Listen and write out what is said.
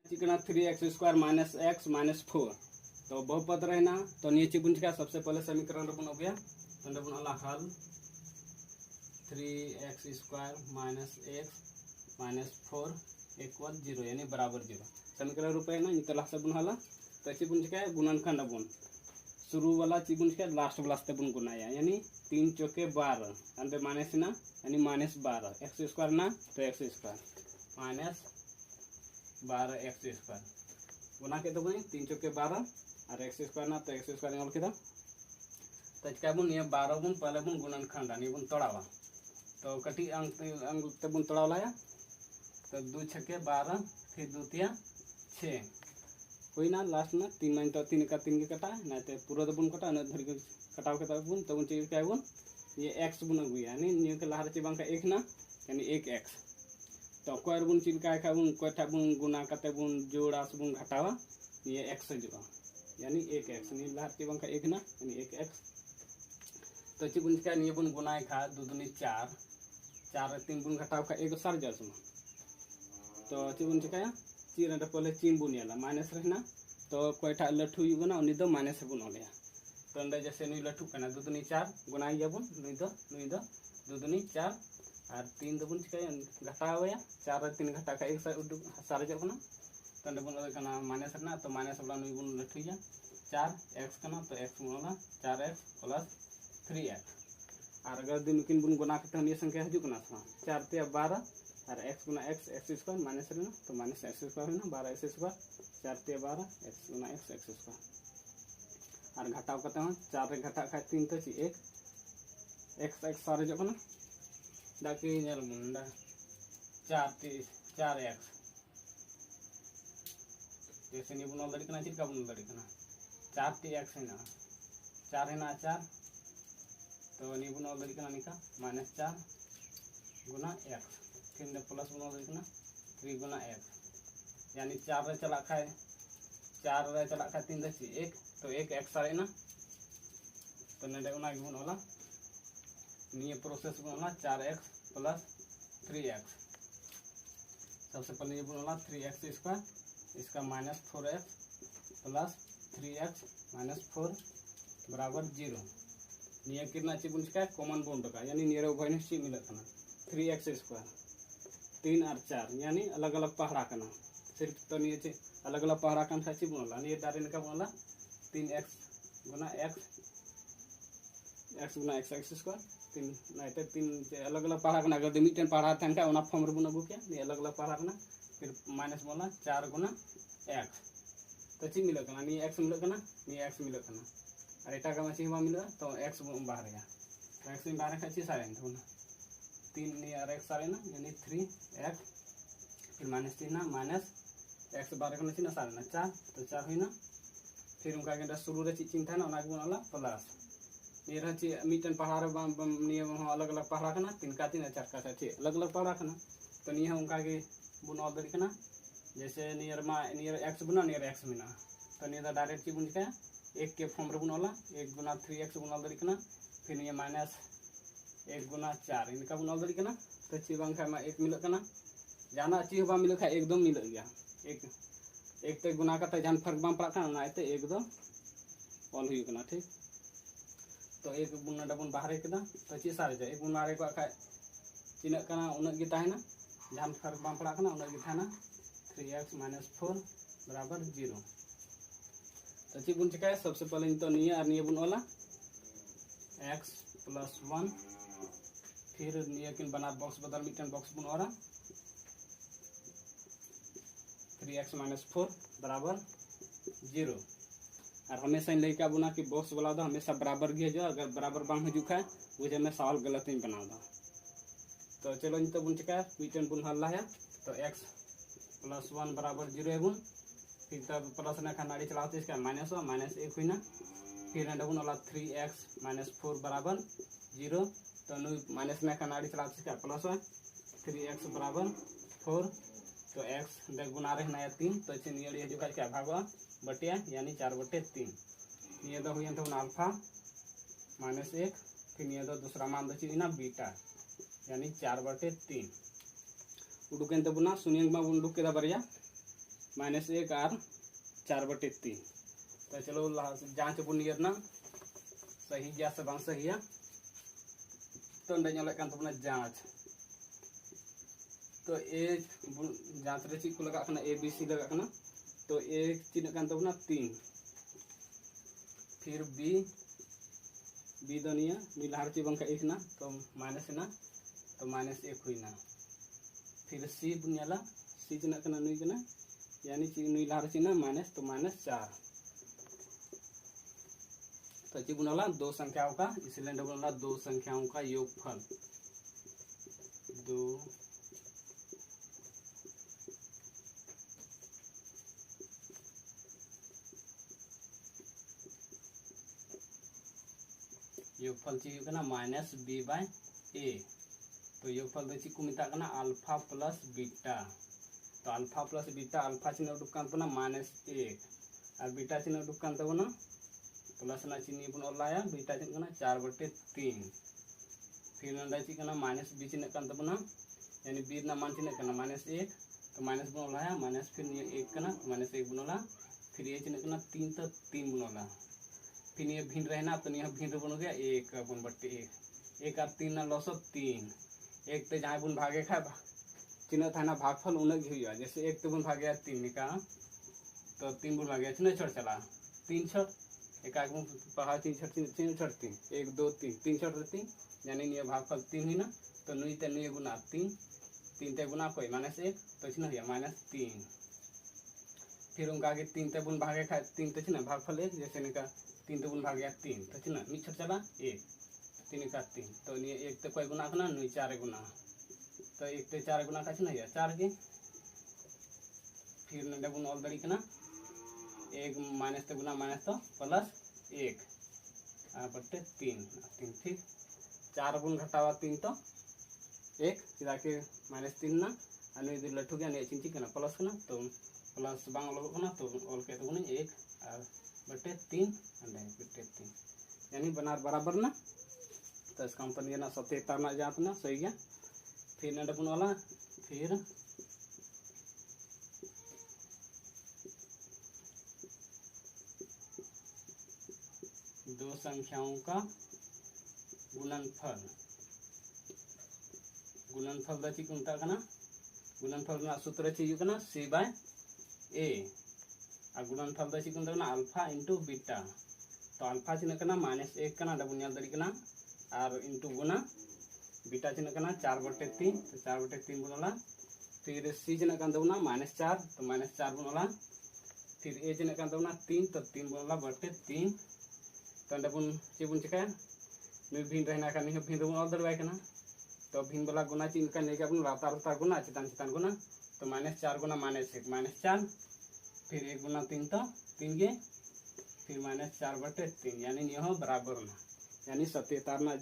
चिकना 3x² minus x minus 4 तो बहुपद रहना तो नीचे बुन चिका सबसे पहले समीकरण रे बुन अगुया तो बुन अला हल 3x² minus x minus 4 equal 0 यानी बराबर 0 समीकरण रूप है ना इतला से बुन हला तो ची बुन चिका गुणनखंड बुन शुरू वाला ची बुन चिका लास्ट वाला से बुन गुनाया यानी 3 चौके 12 अंदर माइनस ना यानी माइनस 12 x² ना तो x² माइनस 12 x² गुना के तो बनी 3 चौके 12 और x² ना तो x² निकाल के तो क्या बुन ये 12 बुन पहले बुन गुणनखंड नहीं बुन तोड़ावा तो कटी अंक ते बुन तोड़ा लाया तो 2 छक्के 12 फिर 2 तिया 6 हुई ना लास्ट ना 3 माइन तो 3 का 3 के कटा ना तो पूरा तो बुन कटा ना धर के कटाव के बुन तो बुन चीज क्या बुन ये x बुन अगुया यानी न्यू के लहर ची बांका 1 ना यानी 1x तो कोई बुन चीज का बुन कोई था बुन गुना करते बुन जोड़ा से बुन घटावा ये x जुआ यानी 1x नी लहर ची बांका 1 ना यानी 1x तो ची बुन का नी बुन गुनाय खा 2 दूनी 4 4 3 बुन घटाव का 1 सर जसमा तो ची बुन का चीन रे पहले चीन बुन याला माइनस रहना तो कोई था लठु युगना उनी दो माइनस बुन ओलिया तो अंदर जैसे नुई लठु कना 2 दूनी 4 गुनाय याबुन नुई दो 2 दूनी 4 और 3 दबुन चिका घटावया 4 और 3 घटा का 1 सारे जब ना तो अंदर बुन कना माइनस रहना तो माइनस वाला नुई बुन लठुया 4x कना तो x बुनला 4x प्लस 3x और अगर दिन किन बुन गुना करते हैं ये संख्या हजू कना 4 ते 12 और x गुना x² माइनस रहना तो माइनस x² रहना 12x² 4 ते 12 x गुना x² और घटाव करते हैं 4 रे घटा खा 3 तो 1 x सारे जब ना दाकी नेल मुंडा 4 ते 4x जैसे नहीं बुनल दड़ी कना चिका बुनल दड़ी कना 4 ते x है ना 4 है ना 4 तो नहीं बुनल दड़ी कना निका माइनस 4 गुना x फिर ने प्लस बुनल दड़ी कना 3 गुना x यानी 4 रे चला खाए 4 रे चला खाए 3 दची 1 तो 1x सारे ना तो नेडे उना गुन होला निये प्रोसेस बुनला 4x प्लस 3x सबसे पहले ये बुनला 3x² इसका minus 4x plus 3x minus 4 बराबर 0 निये कितना ची बुन का कॉमन बुन का यानी निये उभय ने ची मिलत ना 3x² 3 और 4 यानी अलग अलग पहाड़ा कना सिर्फ तो निये ची अलग अलग पहाड़ा कन साची बुनला निये दारे ने का बुनला 3x गुना x गुना x² 3 नाइते 3 अलग अलग पहाड़ा कना अगर मिटन पहाड़ा थन का ओना फॉर्म रे बुन अगु क्या निये अलग अलग पहाड़ा कना फिर माइनस बोला 4 गुना x तो ची मिलत कना निये x मिलत कना निये x मिलत कना और एटा का ची बा मिलत तो x बाहर गया तो x बाहर का ची सारे तो 3 निये और x सारे ना यानी 3x फिर माइनस 3 ना माइनस x बाहर का ची ना सारे ना 4 तो 4 हुई ना फिर उनका के शुरू रे ची चिंता ना ओना गुना ला प्लस ये रची मिटन पहाड़ निये अलग अलग पहाड़ा कना 3 का 3 4 का 4 अलग अलग पहाड़ा कना तो निये उनका के बुनल दड़ी कना जैसे नियर मा नियर x बुना नियर x मिना तो नियर डायरेक्ट ची बुन का 1 के फॉर्म रे बुनला 1 गुना 3x बुनल दड़ी कना फिर निये माइनस 1 गुना 4 इनका बुनल दड़ी कना तो ची बांखा मा 1 मिलत कना जाना ची बा मिल खा एकदम मिल गया एक ते गुना करते जान फर्क बाम पड़ा कना नाते एक दो ऑल हुई कना ठीक तो एक बुन डबन बाहर केदा तो ची सारे जाए एक बुन मारे को खा चिना कना उन गे ताहेना जान फर्क बाम पड़ा कना उन गे थाना 3x माइनस 4 बराबर 0 तो ची बुन चिका सबसे पहले तो निये और निये बुन वाला x प्लस 1 फिर निये किन बना बॉक्स बदल मिटन बॉक्स बुन वाला 3x माइनस 4 बराबर 0 और हमेशा इन लड़का बुना कि बॉक्स वाला दो हमेशा बराबर गे जो अगर बराबर बांग हजू खा वो में सवाल गलत नहीं बना दो तो चलो तो बुन चिका मिटन बुन हल्ला है तो x प्लस 1 बराबर 0 है बुन फिर तब प्लस ना नाड़ी चलाते इसका माइनस 1 हुई ना फिर ना बुन वाला 3x माइनस 4 बराबर 0 तो माइनस ना नाड़ी चलाते इसका प्लस 1 3x बराबर 4 तो x देख गुना रहना है 3 तो इसे नियर जो का क्या भागवा बटिया यानी 4/3 ये तो हुई तो अल्फा माइनस 1 फिर ये तो दूसरा मान दची ना बीटा यानी 4/3 उडुकें तो बुना शून्य मा उडुक के बरिया -1 और 4/3। तो चलो जांच बन ना सही गया से बांग सही है। तो जांच तो ए जांच रे चीज को लगा ABC लगा। तो ए तीन 3 फिर बी दो नहीं लहार ची बंका 1 ना तो माइनस ना तो -1 हुईना। फिर सी बुनियाला सी चीना नुई कना यानी ची नुई लहार ची ना माइनस तो -4। तो ची बुनाला दो संख्याओं का, इसलिए बुनाला दो संख्याओं का योगफल। दो योगफल ची -b/a। तो योगफल दो ची को मिता कना अल्फा प्लस बीटा। तो अल्फा प्लस बीटा अल्फा चिन्ह उडुक कान तबना -1 और बीटा चिन्ह उडुक कान तबना प्लस ना चिन्ह बन ओलाया बीटा चिन्ह कना 4/3। फिर नंदा ची कना -b चिन्ह कान तबना यानी b ना मान चिन्ह कना -1 तो माइनस बन ओलाया माइनस फिर ये 1 कना -1 बन ओला। फिर ये चिन्ह कना 3 तो 3 बन ओला। फिर ये भिन्न रहना तो यह भिन्न बन गया 1/1 1 और 3 ना लसो 3 1 ते जहाँ बन भागे खा चिन्ह था ना भागफल उन्हें हुआ। जैसे 1 तो बन भागे 3 निका तो 3 बन भागे चिन्ह छोड़ चला 3 छोड़ एक पढ़ा 3 छोड़ 3 छोड़ 3 1 2 3 3 छोड़ 3 यानी ये भागफल 3 हुई ना। तो नुई ते नुई गुना 3 3 ते गुना कोई -1 तो चिन्ह हुआ -3। फिर उनका आगे 3 ते बन भागे खा 3 तो चिन्ह भागफल 1 जैसे निका 3 तो बन भागे 3 तो चिन्ह नी छोड़ चला 1 3 का 3 तो ये 1 ते कोई गुना करना नुई 4 गुना तो 1 ते 4 गुना का चिन्ह हुआ 4 के। फिर नंदे बन ऑल दड़ी कना 1 माइनस ते गुना माइनस तो प्लस 1 बटे 3 ठीक 4 बन घटावा 3 तो 1 चला के -3 ना अनु इधर लठू गया ने चिंची कना प्लस कना तो प्लस बांग लगो कना तो ऑल के तो 1 और बटे 3 अंडे बटे 3 यानी बनार बराबर ना। तो इसका मतलब ये ना सत्यता ना जात ना सही गया। फिर नंदे बन वाला फिर दो संख्याओं का गुणनफल। गुणनफल दा ची कुंता कना गुणनफल ना सूत्र ची कना c/a और गुणनफल दा ची कुंता कना अल्फा इंटू बीटा। तो अल्फा चिन्ह कना -1 कना डबुनिया दरी कना और इंटू गुना बीटा चिन्ह कना 4/3 तो 4/3 बनला। फिर c चिन्ह कन दबना -4 तो -4 बनला। फिर a चिन्ह कन दबना 3 तो 3 बनला बटे 3। तो अंडे बुन चे बुन चिका नुई भिन्न रहना का नहीं भिन्न बन ऑल दरवाई कना। तो भिन्न वाला गुना चिन्ह का लेके अपन लातार लातार गुना चितान चितान गुना तो -4 गुना -1 -4 फिर 1 गुना 3 तो 3 गे फिर -4/3 यानी यह बराबर ना यानी सत्यता ना।